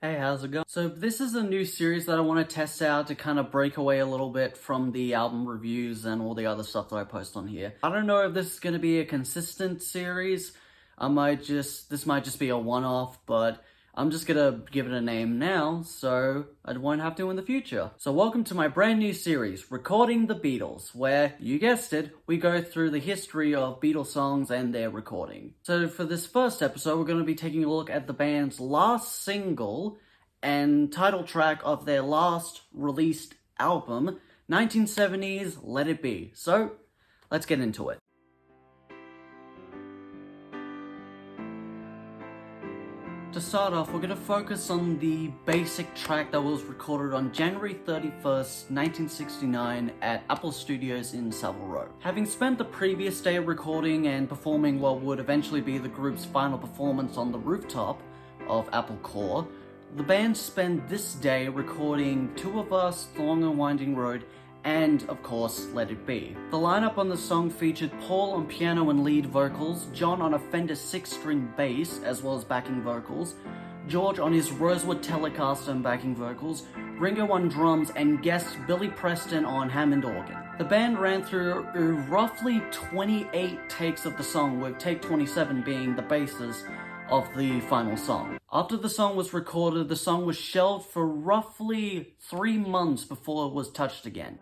Hey, how's it going? So this is a new series that I want to test out to kind of break away a little bit from the album reviews and all the other stuff that I post on here. I don't know if this is going to be a consistent series. This might just be a one-off, but I'm just gonna give it a name now, so I won't have to in the future. So welcome to my brand new series, Recording the Beatles, where, you guessed it, we go through the history of Beatles songs and their recording. So for this first episode, we're going to be taking a look at the band's last single and title track of their last released album, 1970's Let It Be. So, let's get into it. To start off, we're going to focus on the basic track that was recorded on January 31st, 1969 at Apple Studios in Savile Row. Having spent the previous day recording and performing what would eventually be the group's final performance on the rooftop of Apple Corps, the band spent this day recording Two of Us, The Long and Winding Road, and, of course, Let It Be. The lineup on the song featured Paul on piano and lead vocals, John on a Fender 6-string bass, as well as backing vocals, George on his Rosewood Telecaster and backing vocals, Ringo on drums, and guest Billy Preston on Hammond organ. The band ran through roughly 28 takes of the song, with take 27 being the basis of the final song. After the song was recorded, the song was shelved for roughly 3 months before it was touched again.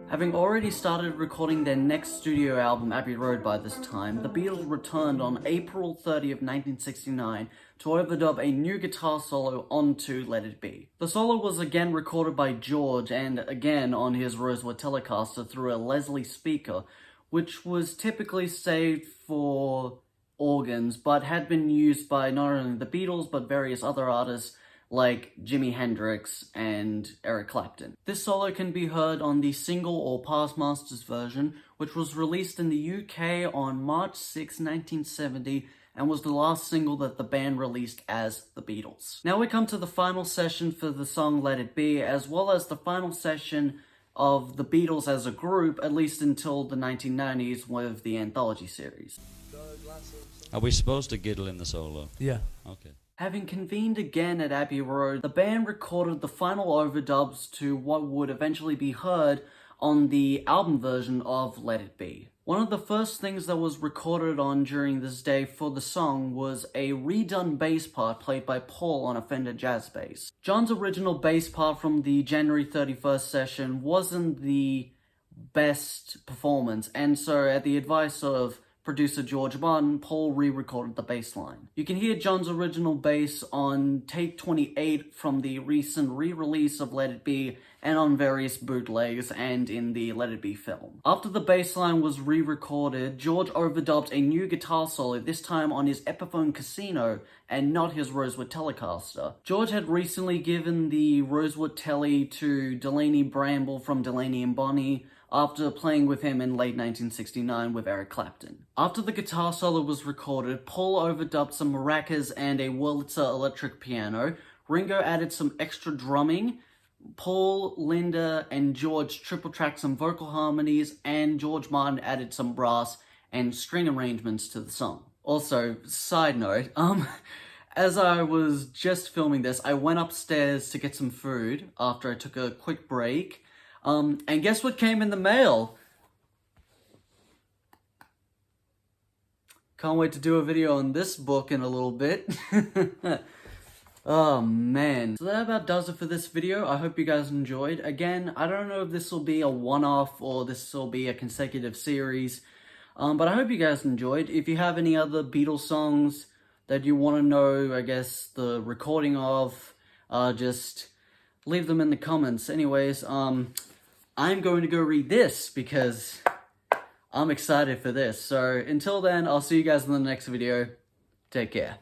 Having already started recording their next studio album, Abbey Road, by this time, the Beatles returned on April 30th, 1969 to overdub a new guitar solo onto Let It Be. The solo was again recorded by George and again on his Rosewood Telecaster through a Leslie speaker, which was typically saved for organs but had been used by not only the Beatles but various other artists like Jimi Hendrix and Eric Clapton. This solo can be heard on the single or past masters version, which was released in the UK on March 6, 1970, and was the last single that the band released as the Beatles. Now we come to the final session for the song Let It Be, as well as the final session of the Beatles as a group, at least until the 1990s with the Anthology series. Are we supposed to giddle in the solo? Yeah. Okay. Having convened again at Abbey Road, the band recorded the final overdubs to what would eventually be heard on the album version of Let It Be. One of the first things that was recorded on during this day for the song was a redone bass part played by Paul on a Fender Jazz bass. John's original bass part from the January 31st session wasn't the best performance, and so at the advice of producer George Martin, Paul re-recorded the bass line. You can hear John's original bass on take 28 from the recent re-release of Let It Be and on various bootlegs and in the Let It Be film. After the bass line was re-recorded, George overdubbed a new guitar solo, this time on his Epiphone Casino and not his Rosewood Telecaster. George had recently given the Rosewood Telly to Delaney Bramble from Delaney and Bonnie, after playing with him in late 1969 with Eric Clapton. After the guitar solo was recorded, Paul overdubbed some maracas and a Wurlitzer electric piano. Ringo added some extra drumming. Paul, Linda, and George triple-tracked some vocal harmonies, and George Martin added some brass and string arrangements to the song. Also, side note, as I was just filming this, I went upstairs to get some food after I took a quick break. And guess what came in the mail? Can't wait to do a video on this book in a little bit. Oh man. So that about does it for this video. I hope you guys enjoyed. Again, I don't know if this will be a one-off or this will be a consecutive series. But I hope you guys enjoyed. If you have any other Beatles songs that you want to know, I guess, the recording of, just leave them in the comments. Anyways, I'm going to go read this because I'm excited for this. So until then, I'll see you guys in the next video. Take care.